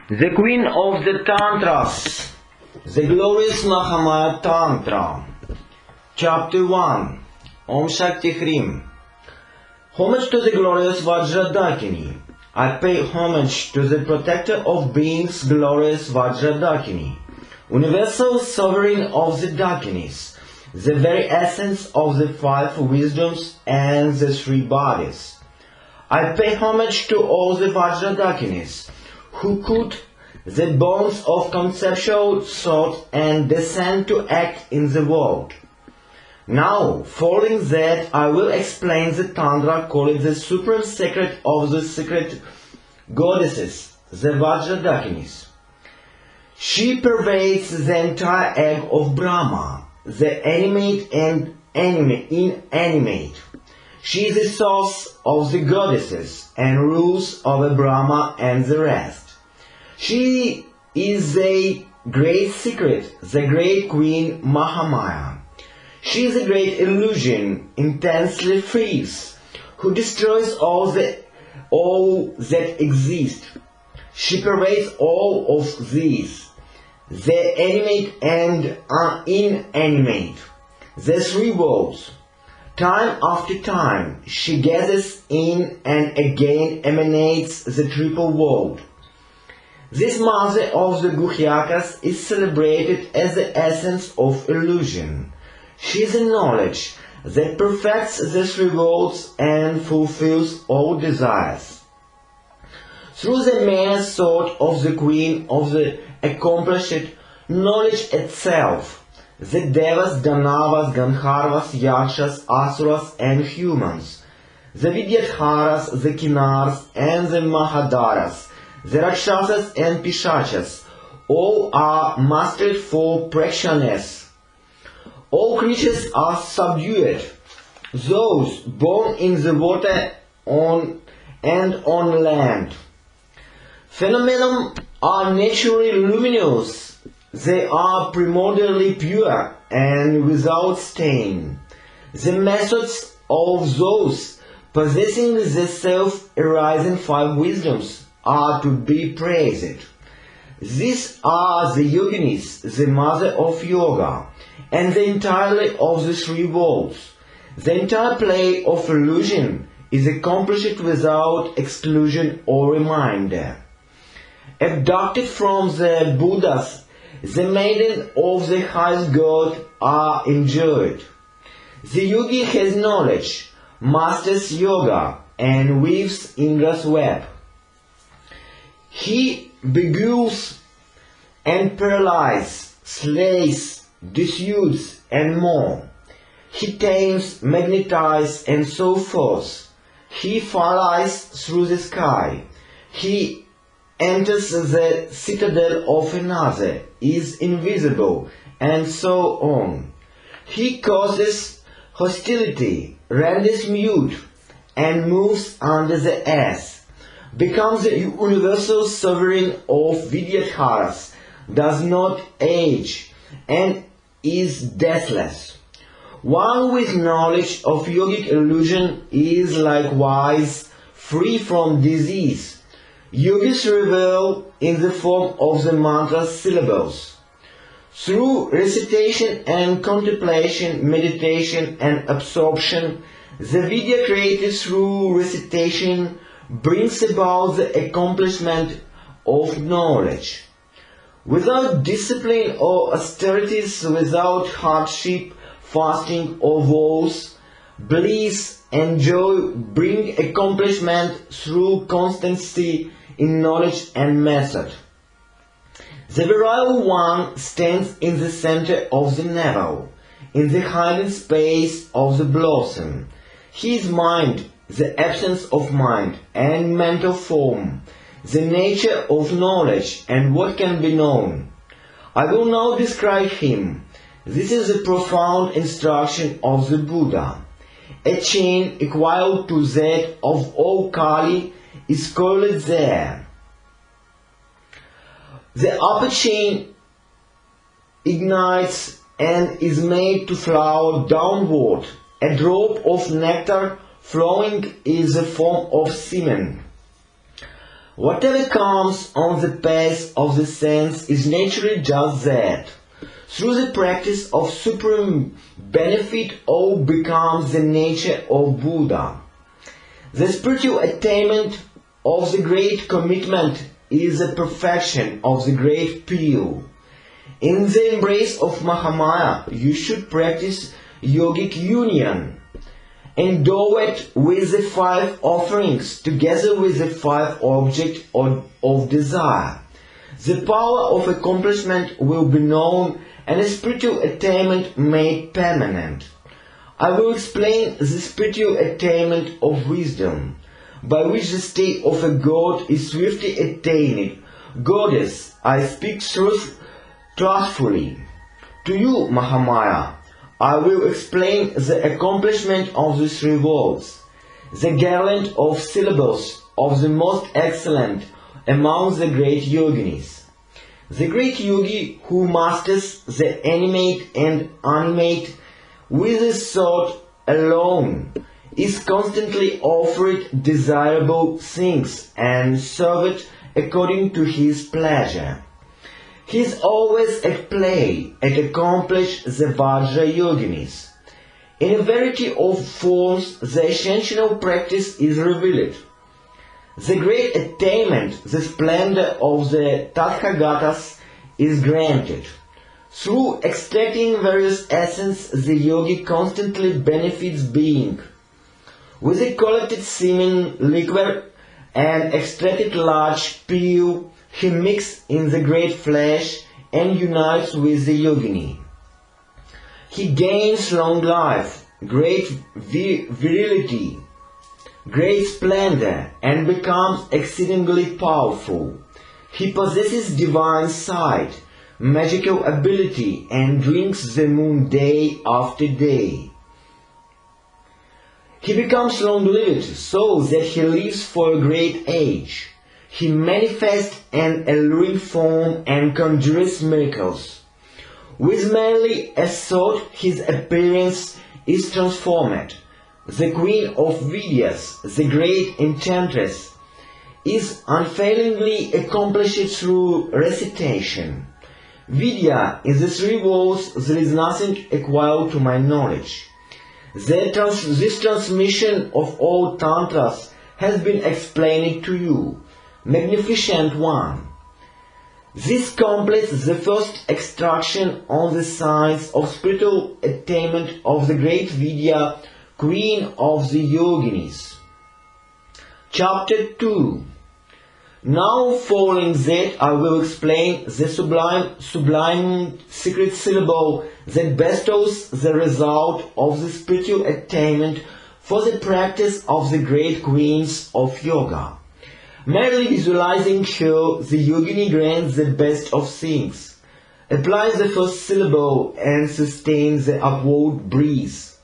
The Queen of the Tantras, the glorious Mahamaya Tantra. Chapter 1. Om Shakti Hrim. Homage to the glorious Vajradakini. I pay homage to the protector of beings, glorious Vajradakini, universal sovereign of the Dakinis, the very essence of the five wisdoms and the three bodies. I pay homage to all the Vajradakinis, who cut the bonds of conceptual thought and descend to act in the world. Now, following that, I will explain the Tantra, call it the supreme secret of the secret goddesses, the Vajradakinis. She pervades the entire egg of Brahma, the animate and inanimate. She is the source of the goddesses and rules over Brahma and the rest. She is the great secret, the great queen Mahamaya. She is a great illusion, intensely fierce, who destroys all that exists. She pervades all of these, the animate and inanimate, the three worlds. Time after time, she gathers in and again emanates the triple world. This mother of the Guhyakas is celebrated as the essence of illusion. She is a knowledge that perfects the three worlds and fulfills all desires. Through the mere thought of the queen of the accomplished knowledge itself, the Devas, Danavas, Gandharvas, Yakshas, Asuras and humans, the Vidyadharas, the Kinars and the Mahadaras, the Rakshasas and Pishachas, all are mastered for practitioners. All creatures are subdued. Those born in the water and on land. Phenomena are naturally luminous. They are primordially pure and without stain. The methods of those possessing the self-arising five wisdoms are to be praised. These are the yoginis, the mother of yoga, and the entirety of the three worlds. The entire play of illusion is accomplished without exclusion or reminder. Abducted from the Buddhas, the maiden of the highest God are enjoyed. The yogi has knowledge, masters yoga, and weaves Indra's web. He beguiles and paralyzes, slays, dissuades, and more. He tames, magnetizes, and so forth. He flies through the sky. He enters the citadel of another, is invisible, and so on. He causes hostility, renders mute, and moves under the earth, becomes the universal sovereign of Vidyadharas, does not age, and is deathless. One with knowledge of yogic illusion is likewise free from disease. Yogis revel in the form of the mantra syllables. Through recitation and contemplation, meditation and absorption, the Vidya created through recitation brings about the accomplishment of knowledge. Without discipline or austerities, without hardship, fasting or vows, bliss and joy bring accomplishment through constancy in knowledge and method. The virile one stands in the center of the navel, in the hiding space of the blossom. He is mind, the absence of mind, and mental form, the nature of knowledge and what can be known. I will now describe him. This is the profound instruction of the Buddha. A chain equal to that of all Kali is coiled there. The upper chain ignites and is made to flow downward. A drop of nectar flowing is a form of semen. Whatever comes on the path of the sense is naturally just that. Through the practice of supreme benefit, all becomes the nature of Buddha. The spiritual attainment of the great commitment is the perfection of the great pure. In the embrace of Mahamaya, you should practice yogic union. Endow it with the 5 offerings together with the 5 objects of desire. The power of accomplishment will be known and a spiritual attainment made permanent. I will explain the spiritual attainment of wisdom, by which the state of a god is swiftly attained. Goddess, I speak truthfully. To you, Mahamaya, I will explain the accomplishment of the 3 worlds, the garland of syllables of the most excellent among the great yoginis. The great yogi who masters the animate and animate with the thought alone is constantly offered desirable things and served according to his pleasure. He is always at play and accomplish the Vajra yoginis. In a variety of forms the essential practice is revealed. The great attainment, the splendor of the Tathagatas is granted. Through extracting various essences, the yogi constantly benefits being. With a collected semen liquor and extracted large peel, he mixes in the great flesh and unites with the yogini. He gains long life, great virility, great splendor, and becomes exceedingly powerful. He possesses divine sight, magical ability, and drinks the moon day after day. He becomes long-lived so that he lives for a great age. He manifests an alluring form and conjures miracles. With merely a thought his appearance is transformed. The queen of Vidyas, the great enchantress, is unfailingly accomplished through recitation. Vidya in the 3 worlds there is nothing equal to my knowledge. This transmission of all tantras has been explained to you, magnificent one. This completes the first extraction on the science of spiritual attainment of the great Vidya, queen of the yoginis. Chapter 2. Now following that I will explain the sublime secret syllable that bestows the result of the spiritual attainment for the practice of the great queens of yoga. Merely visualizing her, the yogini grants the best of things, applies the first syllable and sustains the upward breeze.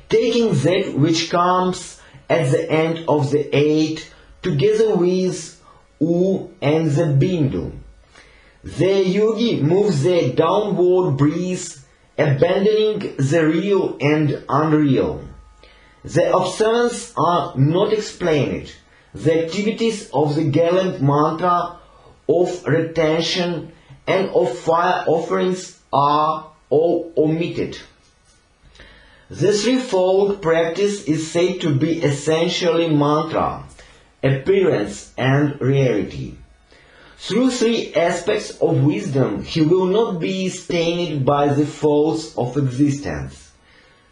Taking that which comes at the end of the 8, together with U and the Bindu, the yogi moves the downward breeze, abandoning the real and unreal. The observances are not explained. The activities of the gallant mantra, of retention, and of fire offerings are all omitted. The threefold practice is said to be essentially mantra, appearance, and reality. Through 3 aspects of wisdom, he will not be stained by the faults of existence.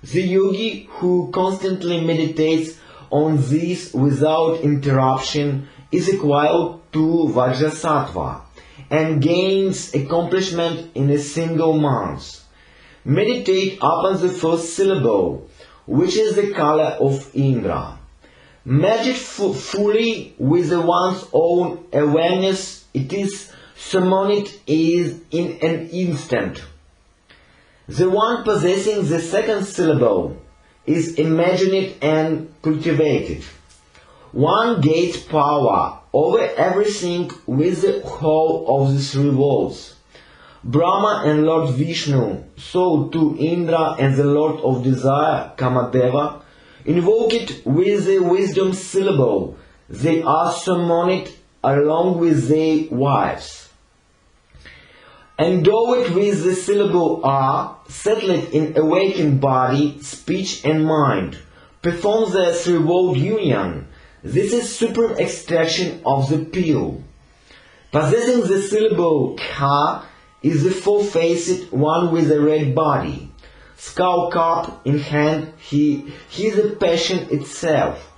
The yogi who constantly meditates on this without interruption is equal to Vajrasattva and gains accomplishment in a single month. Meditate upon the first syllable, which is the color of Indra. Merge it fully with one's own awareness. It is summoned in an instant. The one possessing the second syllable is imagined and cultivated. One gains power over everything with the whole of the 3 worlds. Brahma and Lord Vishnu, so too Indra and the Lord of Desire, Kamadeva, invoke it with the wisdom syllable, They are summoned along with their wives. Endow it with the syllable R, settle it in awakened body, speech and mind. Perform the threefold union. This is supreme extraction of the pure. Possessing the syllable Kha is the four-faced one with a red body. Skull cup in hand, he is the passion itself.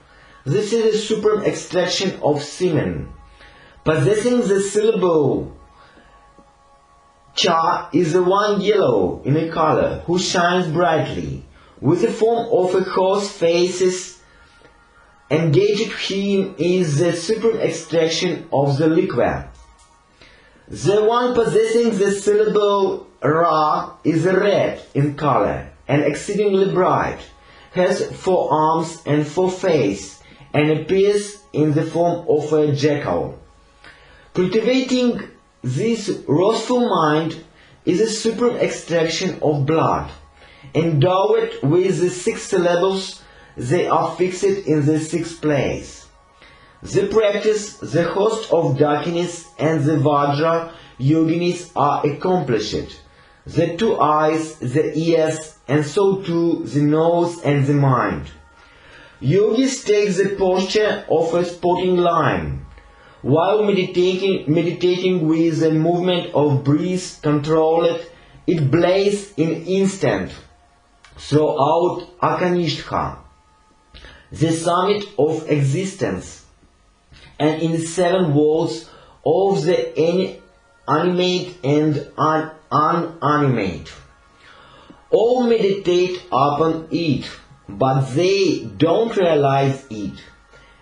This is the supreme extraction of semen. Possessing the syllable Cha is the one yellow in a color, who shines brightly, with the form of a horse faces. Engaged him is the supreme extraction of the liquid. The one possessing the syllable Ra is red in color and exceedingly bright, has 4 arms and 4 faces, and appears in the form of a jackal. Cultivating this wrathful mind is a supreme extraction of blood. Endow it with the 6 syllables, they are fixed in the 6th place. The practice, the host of darkness and the Vajra yoginis are accomplished. The 2 eyes, the ears, and so too the nose and the mind. Yogis take the posture of a sporting lion. While meditating with the movement of breath controlled, it blazes in instant throughout Akanishka, the summit of existence, and in the 7 worlds of the animate and unanimate. All meditate upon it, but they don't realize it.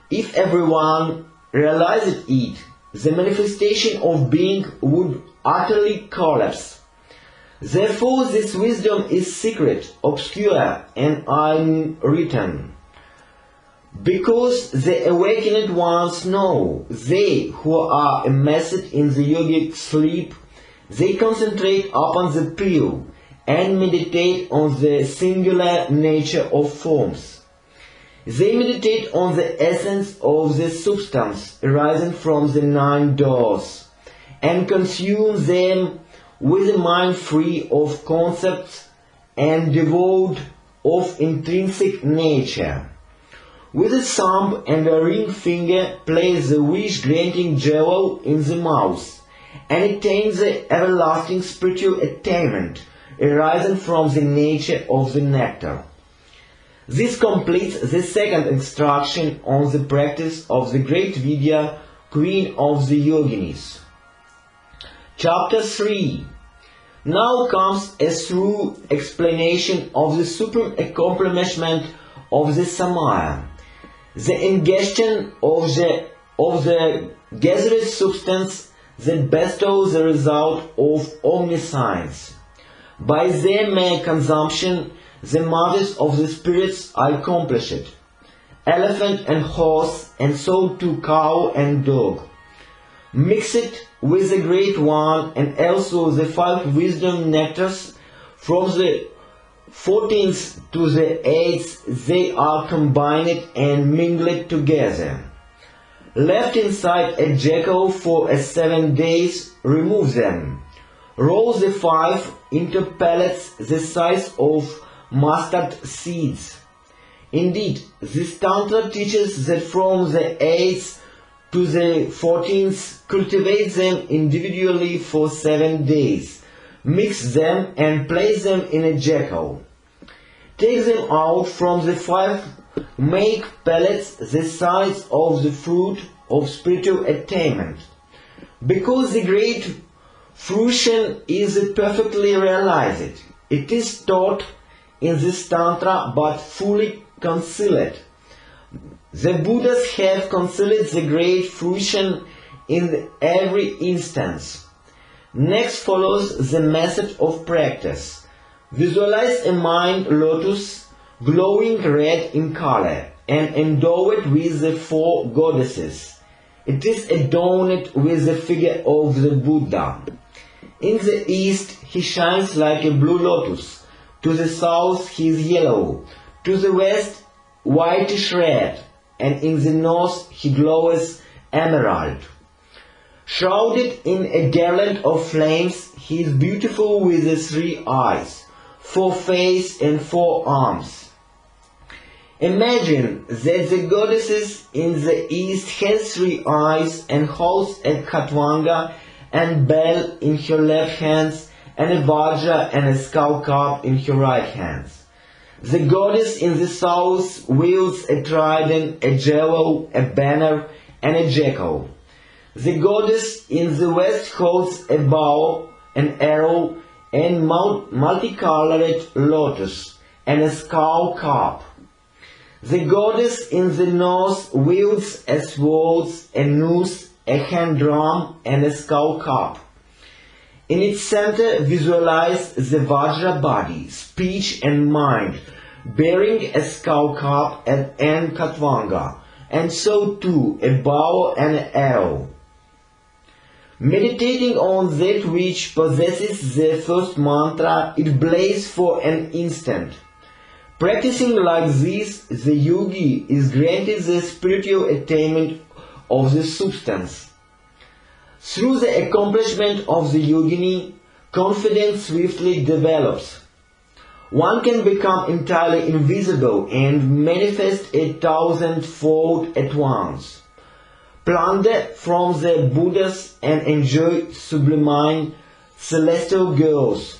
If everyone realized it, the manifestation of being would utterly collapse. Therefore this wisdom is secret, obscure and unwritten. Because the awakened ones know, they who are immersed in the yogic sleep, they concentrate upon the pure and meditate on the singular nature of forms. They meditate on the essence of the substance arising from the 9 doors, and consume them with a mind free of concepts and devoid of intrinsic nature. With a thumb and a ring finger place the wish-granting jewel in the mouth, and attain the everlasting spiritual attainment arising from the nature of the nectar. This completes the 2nd instruction on the practice of the great Vidya, Queen of the Yoginis. Chapter 3. Now comes a thorough explanation of the supreme accomplishment of the Samaya, the ingestion of the gaseous substance that bestows the result of omniscience. By their mere consumption, the mothers of the spirits are accomplished. Elephant and horse, and so too cow and dog. Mix it with the great one, and also the 5 wisdom nectars. From the 14th to the 8th, they are combined and mingled together. Left inside a jackal for 7 days, remove them. Roll the 5 into pellets the size of mustard seeds. Indeed, this Tantra teaches that from the 8th to the 14th, cultivate them individually for 7 days. Mix them and place them in a jackal. Take them out from the 5, make pellets the size of the fruit of spiritual attainment. Because the great fruition is perfectly realized, it is taught in this Tantra but fully concealed. The Buddhas have concealed the great fruition in every instance. Next follows the method of practice. Visualize a mind lotus glowing red in color and endow it with the 4 goddesses. It is adorned with the figure of the Buddha. In the east he shines like a blue lotus. To the south he is yellow, to the west whitish red, and in the north he glows emerald. Shrouded in a garland of flames, he is beautiful with the 3 eyes, 4 faces and 4 arms. Imagine that the goddesses in the east has 3 eyes and holds a khatwanga and bell in her left hands and a vajra and a skull cap in her right hands. The goddess in the south wields a trident, a jewel, a banner and a jackal. The goddess in the west holds a bow, an arrow and multicolored lotus and a skull cap. The goddess in the north wields a sword, a noose, a hand drum and a skull cap. In its center visualize the Vajra body, speech and mind, bearing a skull cap and khatwanga, and so too a bow and an arrow. Meditating on that which possesses the first mantra, it blazes for an instant. Practicing like this, the yogi is granted the spiritual attainment of the substance. Through the accomplishment of the yogini, confidence swiftly develops. One can become entirely invisible and manifest 1,000-fold at once. Plunder from the Buddhas and enjoy sublime celestial girls.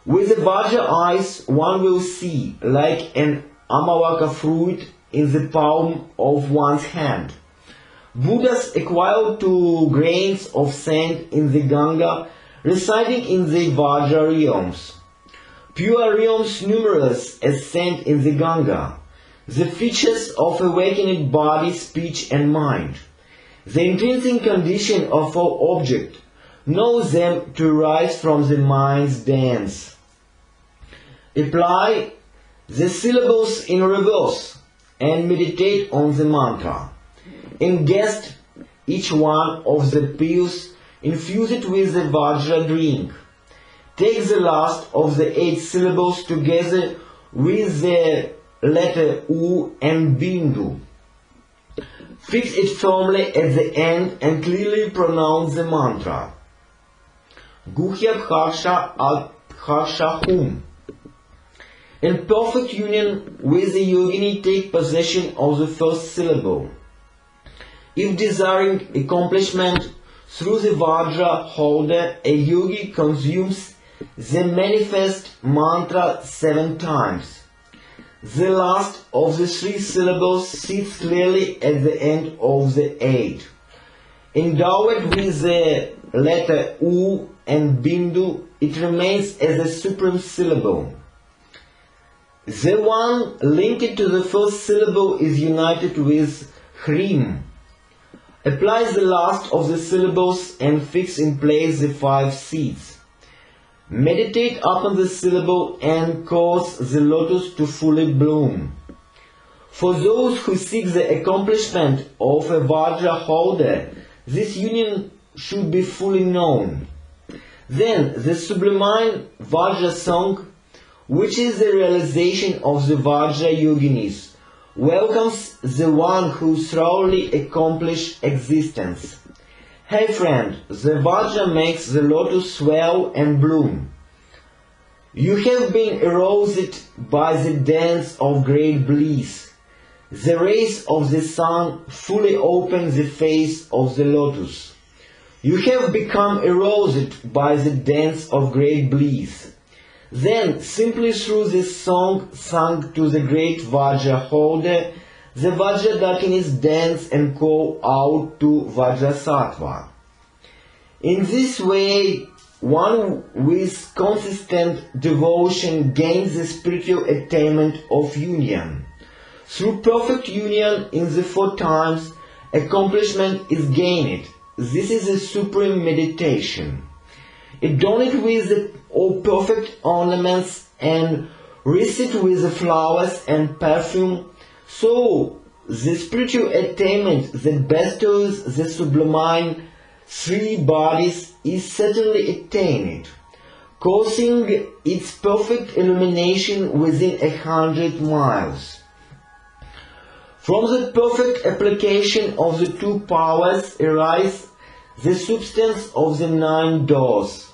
With the Vajra eyes, one will see like an amawaka fruit in the palm of one's hand. Buddhas equal to grains of sand in the Ganga, residing in the Vajra realms. Pure realms numerous as sand in the Ganga. The features of awakened body, speech and mind. The intrinsic condition of all objects knows them to rise from the mind's dance. Apply the syllables in reverse and meditate on the mantra. Ingest each one of the pills, infuse it with the Vajra drink. Take the last of the 8 syllables together with the letter U and Bindu. Fix it firmly at the end and clearly pronounce the mantra. Guhya Harsha Ad Harsha Hum. In perfect union with the yogini, take possession of the first syllable. If desiring accomplishment through the Vajra holder, a yogi consumes the manifest mantra 7 times. The last of the 3 syllables sits clearly at the end of the 8. Endowed with the letter U and Bindu, it remains as a supreme syllable. The one linked to the first syllable is united with Hrim. Apply the last of the syllables and fix in place the 5 seeds. Meditate upon the syllable and cause the lotus to fully bloom. For those who seek the accomplishment of a Vajra holder, this union should be fully known. Then the sublime Vajra song, which is the realization of the Vajra yoginis, welcomes the one who thoroughly accomplished existence. Hey friend, the Vajra makes the lotus swell and bloom. You have been aroused by the dance of great bliss. The rays of the sun fully open the face of the lotus. You have become aroused by the dance of great bliss. Then, simply through this song sung to the great Vajra holder, the Vajradakinis dance and call out to Vajrasattva. In this way, one with consistent devotion gains the spiritual attainment of union. Through perfect union in the 4 times, accomplishment is gained. This is a supreme meditation. Adorn it with all perfect ornaments and wreath it with the flowers and perfume, so the spiritual attainment that bestows the sublime 3 bodies is certainly attained, causing its perfect illumination within 100 miles. From the perfect application of the two powers arises the substance of the 9 doors.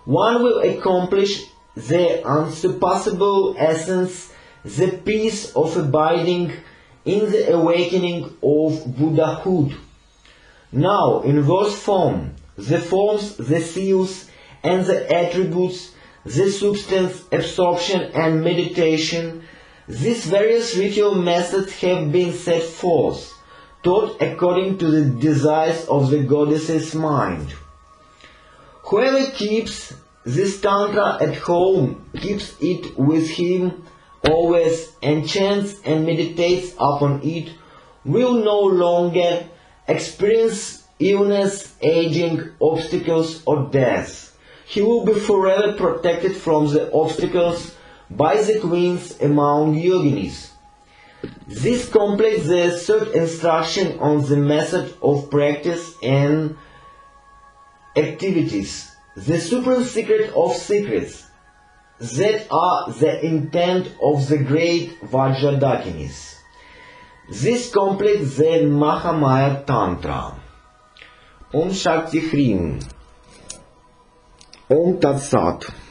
One will accomplish the unsurpassable essence, the peace of abiding in the awakening of Buddhahood. Now, in verse form, the forms, the seals, and the attributes, the substance, absorption, and meditation, these various ritual methods have been set forth, taught according to the desires of the goddess's mind. Whoever keeps this Tantra at home, keeps it with him always, and chants and meditates upon it, will no longer experience illness, aging, obstacles, or death. He will be forever protected from the obstacles by the queens among yoginis. This completes the third instruction on the method of practice and activities, the supreme secret of secrets, that are the intent of the great Vajradakinis. This completes the Mahamaya Tantra. Om Shakti Hrim. Om Tat Sat.